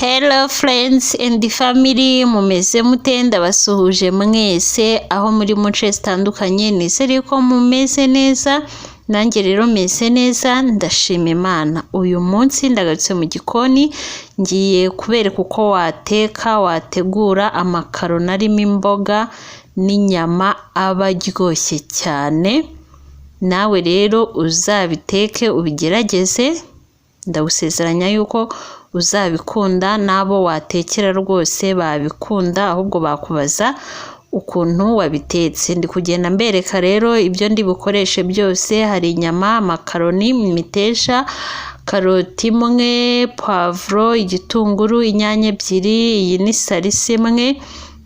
Hello friends and family, mumeze mute? Ndabasuhuje mwese aho muri muce zitandukanye, nizere ko mumeze neza. Nanjye rero meze neza, ndashima Imana. Uyu munsi ndagarutse mu gikoni, ngiye kubereka uko wategura amakaroni arimo imboga n'inyama aba aryoshye cyane. Nawe rero uzabiteke ubigerageze, ndagusezeranya yuko uzabikunda, nabo watekera rwose babikunda, ahubwo bakubaza ukuntu wabitetse. Ndi kugenda mbereka rero ibyo ndi bukoreshe byose. Hari inyama, amakaroni, imiteja, karoti imwe, poivro, igitunguru, inyanya ebyiri, iyi ni salisa imwe.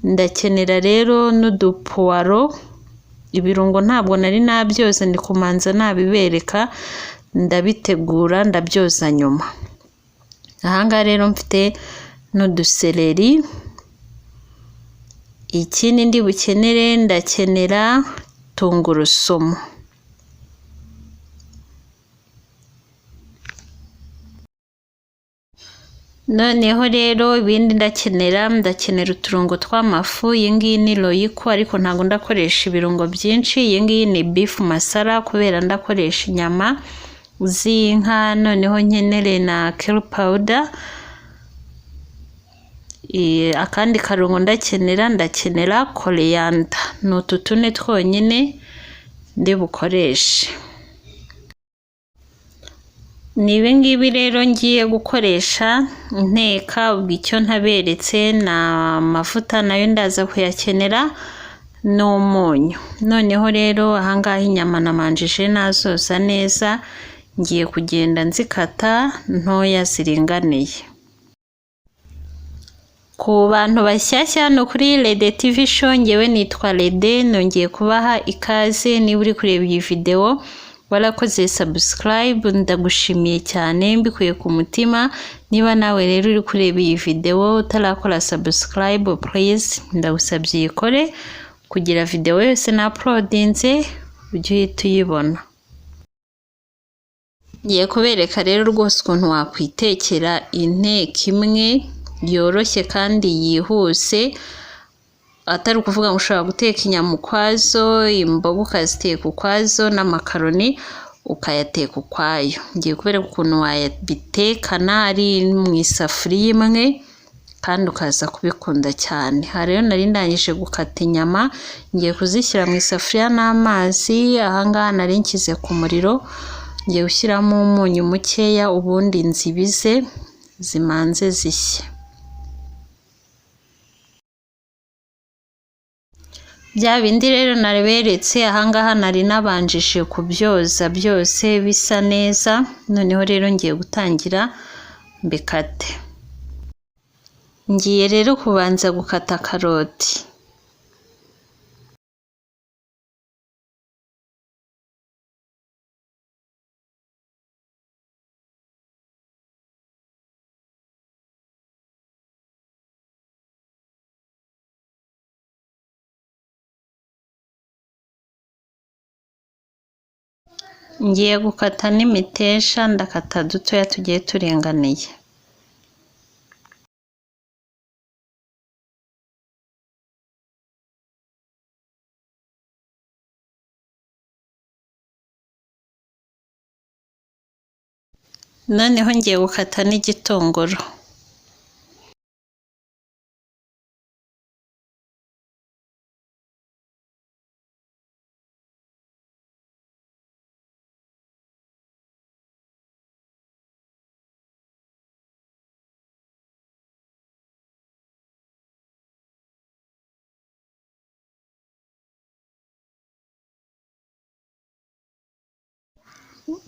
Ndakenera rero n'udupuwaro. Ibirungo ntabwo nari nabyoza, ndi kumanza nabibereka, ndabitegura ndabyoza nyuma. Ahangaha rero mfite n'uduseleri. Ikindi ndi bukenere, ndakenera tungurusumu. Noneho rero ibindi ndakenera uturungo tw'amafu. Iyi ngiyi ni royiko ariko ntabwo ndakoresha ibirungo byinshi. Iyi ngiyi ni beef masala kubera ndakoresha inyama z'inka. Noneho nkenere na curry powder. Akandi karungo ndakenera coriander. Ni utu tune twonyine ndi bukoreshe. Ni ibingibi rero ngiye gukoresha nteka. Ubwo icyo ntaberetse na amavuta nayo ndaza kuyakenera n'umunyu. Noneho rero ahangaha inyama namanjije nazoza neza, ngiye kugenda nzikata ntoya ziringaniye. Ku bantu bashyashya hano kuri Rede TV show, ngewe nitwa Rede, nongeye kubaha ikaze. Niba uri kureba iyi video warakoze subscribe, ndagushimiye cyane mbikuye ku mutima. Niba nawe rero uri kureba iyi video utarakora subscribe, please ndagusabye uyikore kugira video yose na uploadinze ujye uhita uyibona. Ngiye kubereka rero rwose ukuntu wakwitekera inteko imwe yoroshye kandi yihuse, atari ukuvuga ngo ushobora guteka inyama ukwazo, imboga ukaziteka ukwazo, n'amakaroni ukayateka ukwayo. Ngiye kubereka ukuntu wabitekana ari mu isafuriya imwe kandi ukaza kubikunda cyane. Aha rero nari ndangije gukata inyama, ngiye kuzishyira mu isafuriya n'amazi. Ahangaha nari nshyize ku muriro, ngiye gushyiramo umunyu mukeya, ubundi nzibize zimanze zishye. Bya bindi rero nareberetse ahangaha nari nabanjije kubyoza byose bisa neza. Noneho rero ngiye gutangira mbikate. Ngiye rero kubanza gukata karoti. Ngiye gukata n'imiteja, ndakata dutoya tugiye turinganiye. Noneho ngiye gukata n'igitunguru.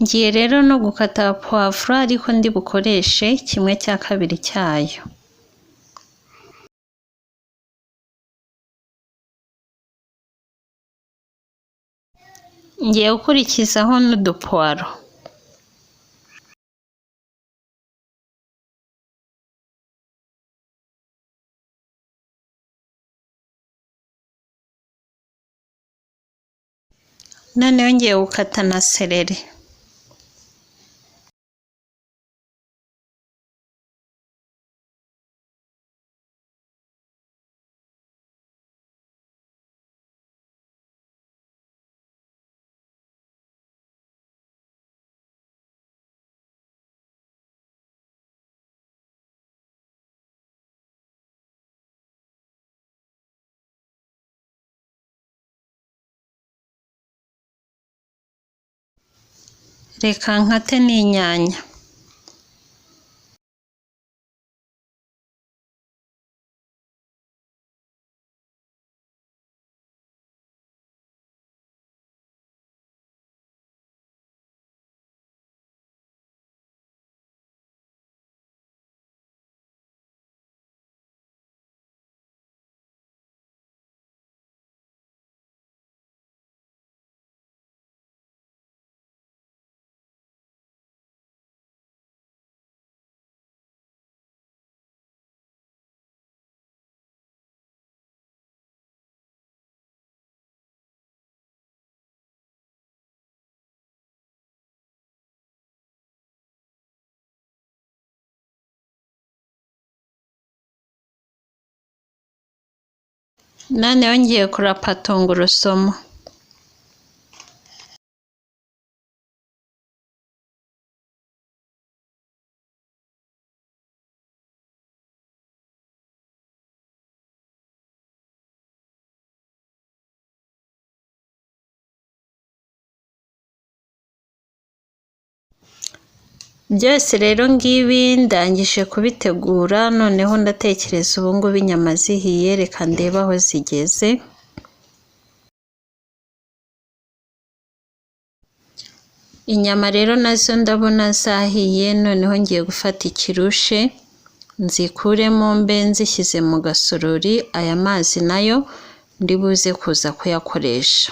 Ngiye rero no gukata poivro ariko ndi bukoreshe 1/2 cyayo. Ngiye gukurikizaho n'udupuwaro. Noneho ngiye gukata na seleri. reka nkate n'inyanya. Noneho ngiye kurapa tungurusumu. Byose rero ngibi ndangije kubitegura, noneho ndatekereza ubu ngubu inyama zihiye, reka ndebe aho zigeze. Inyama rero nazo ndabona zahiye, noneho ngiye gufata ikirushe nzikuremo mbe nzishyize mu gasorori, aya mazi nayo ndibuze kuza kuyakoresha.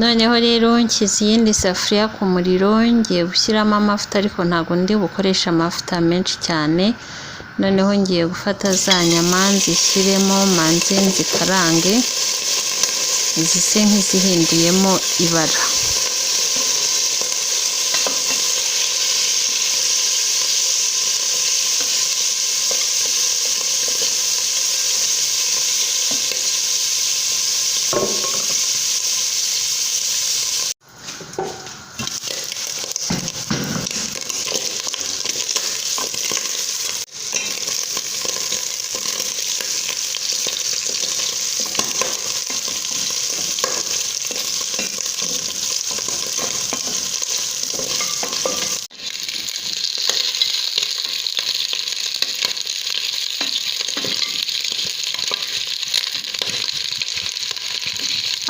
Noneho rero nshyize iyindi safuriya ku muriro, ngiye gushyiramo amavuta, ariko ntabwo ndi bukoresha amavuta menshi cyane. Noneho ngiye gufata za nyama nzishyiremo, manze nzikarange zise nk'izihinduyemo ibara.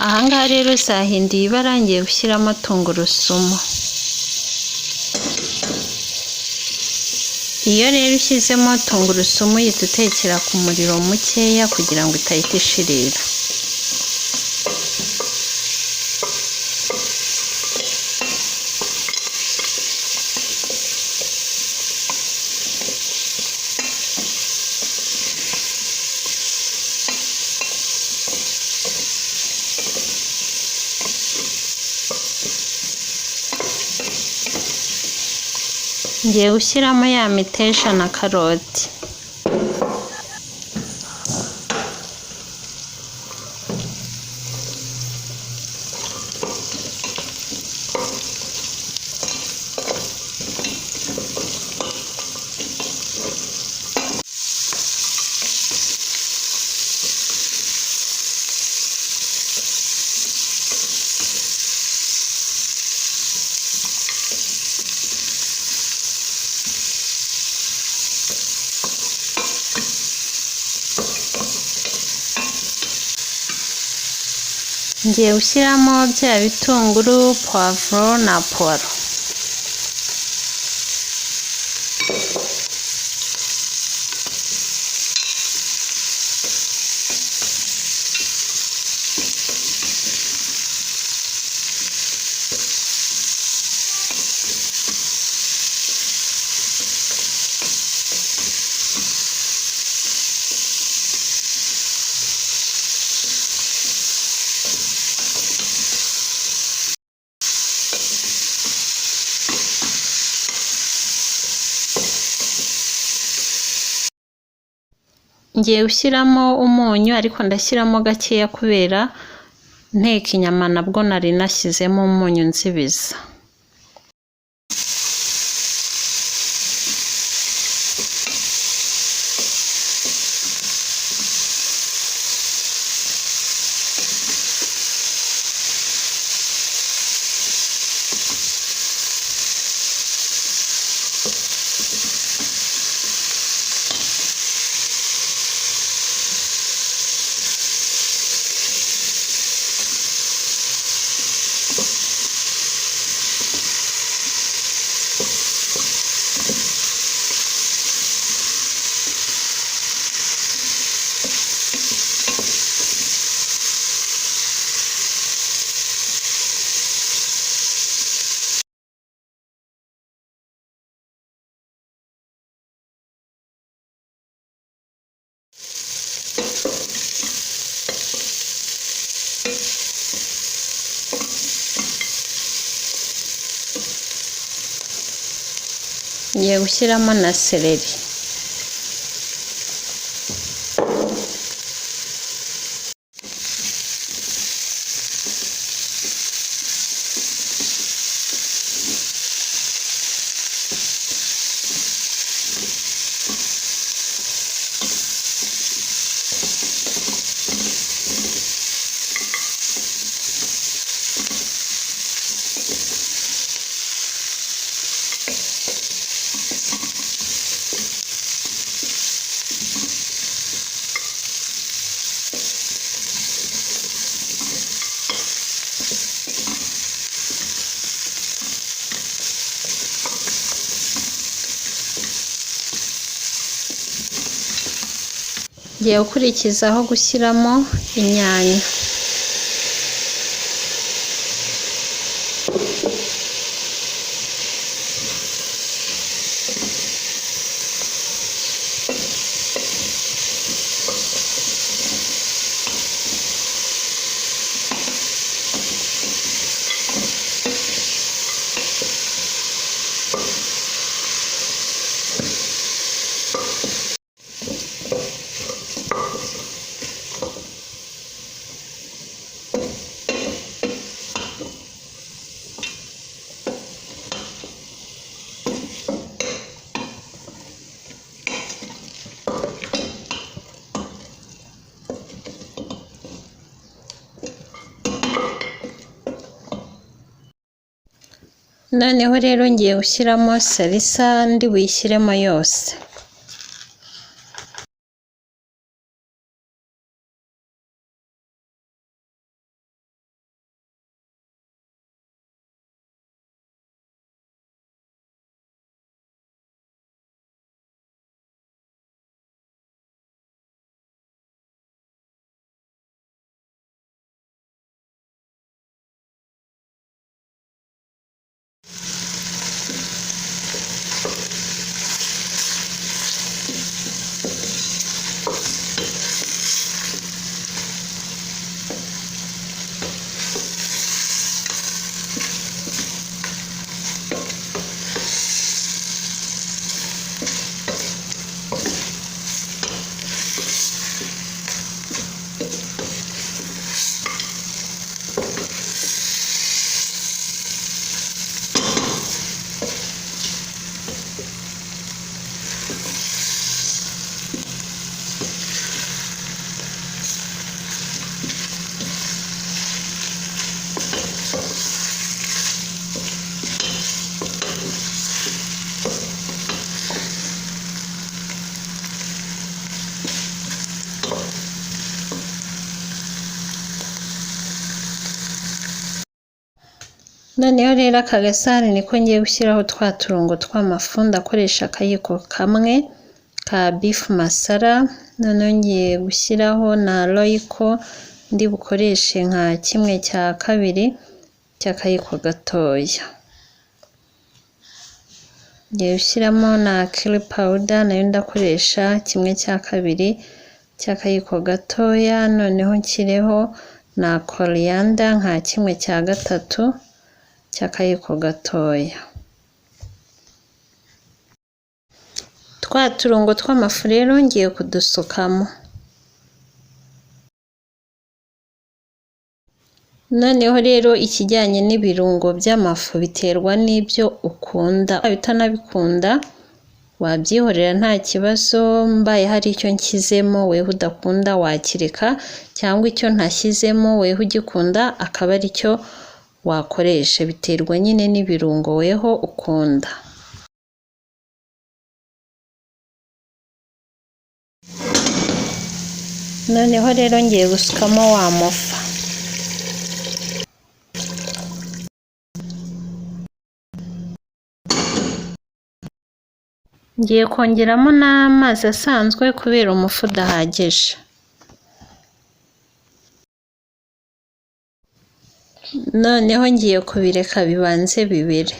Ahangaha rero zahinduye ibara, ngiye gushyiramo tungurusumu. Iyo rero ushyizemo tungurusumu uhita utekera ku muriro mukeya kugira ngo itahita ishirira. Ngiye gushyiramo ya miteja na karoti. Ngiye gushyiramo bya bitunguru, poivro na puwaro. ngiye gushyiramo umunyu ariko ndashyiramo gakeya kubera nteka inyama nabwo nari nashyizemo umunyu nzibiza. Ngiye gushyiramo na seleri. Ngiye gukurikizaho gushyiramo inyanya. Noneho rero ngiye gushyiramo salisa ndi buyishyiremo yose. Noneho rero aka gasahani niko ngiye gushyiraho twa turungo tw'amafu, ndakoresha akayiko kamwe ka beef masala. Noneho ngiye gushyiraho na royco ndi bukoreshe nka 1/2 cy'akayiko gatoya. Ngiye gushyiramo na curry powder nayo ndakoresha 1/2 cy'akayiko gatoya. Noneho nshyireho na coriander nka 1/3 cy'akayiko gatoya. twa turungo tw'amafu rero ngiye kudusukamo. Noneho rero ikijyanye n'ibirungo by'amafu biterwa n'ibyo ukunda. Utanabikunda wabyihorera nta kibazo, mbaye hari icyo nshyizemo weho udakunda wakireka, cyangwa icyo ntashyizemo weho ugikunda akaba ari cyo wakoresha. Biterwa nyine n'ibirungo weho ukunda. Noneho rero ngiye gusukamo wa mufa. Ngiye kongeramo n'amazi asanzwe kubera umufu udahagije. Noneho ngiye kubireka bibanze bibire.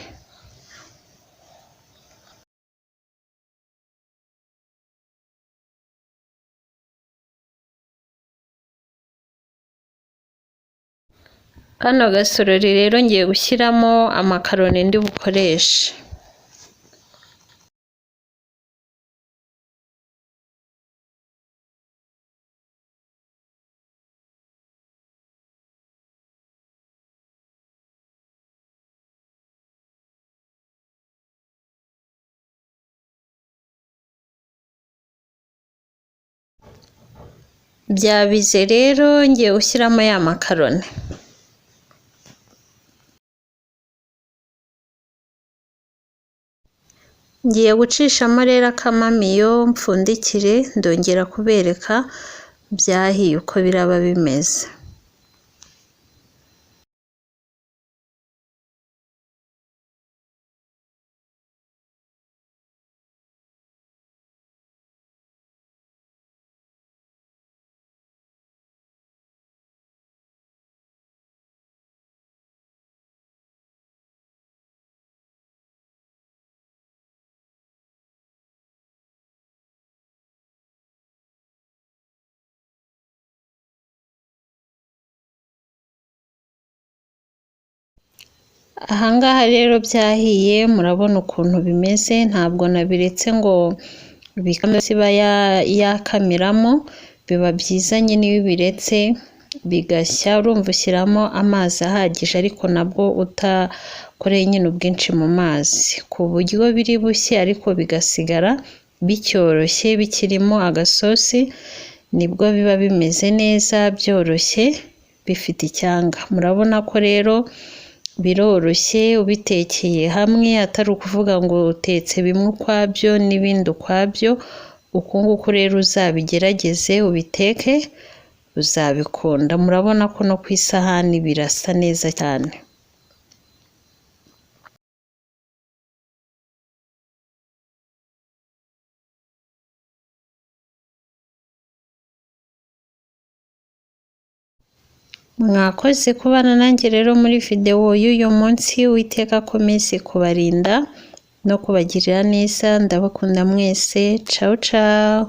Kano gasorori rero ngiye gushyiramo amakaroni ndi bukoreshe. Byabize rero ngiye gushyiramo ya makaroni. Ngiye gucishamo rero akamamiyo mpfundikire, ndongera kubereka byahiye uko biraba bimeze. Ahangaha rero byahiye, murabona ukuntu bimeze. Ntabwo nabiretse ngo bikame siba yakamiramo. Biba byiza nyine iyo ubiretse bigashya, urumva ushyiramo amazi ahagije, ariko nabwo utakoreye nyine ubwinshi mu mazi, ku buryo biri bushye ariko bigasigara bicyoroshye bikirimo agasosi. Nibwo biba bimeze neza byoroshye bifite icyanga. Murabona ko rero biroroshye ubitekeye hamwe, atari ukuvuga ngo utetse bimwe ukwabyo n'ibindi ukwabyo. Uku nguku rero uzabigerageze ubiteke uzabikunda. Murabona ko no ku isahani birasa neza cyane. Mwakoze kubana nanjye rero muri video y'uyu munsi. Uwiteka akomeze kubarinda no kubagirira neza. Ndabakunda mwese. Ciao ciao.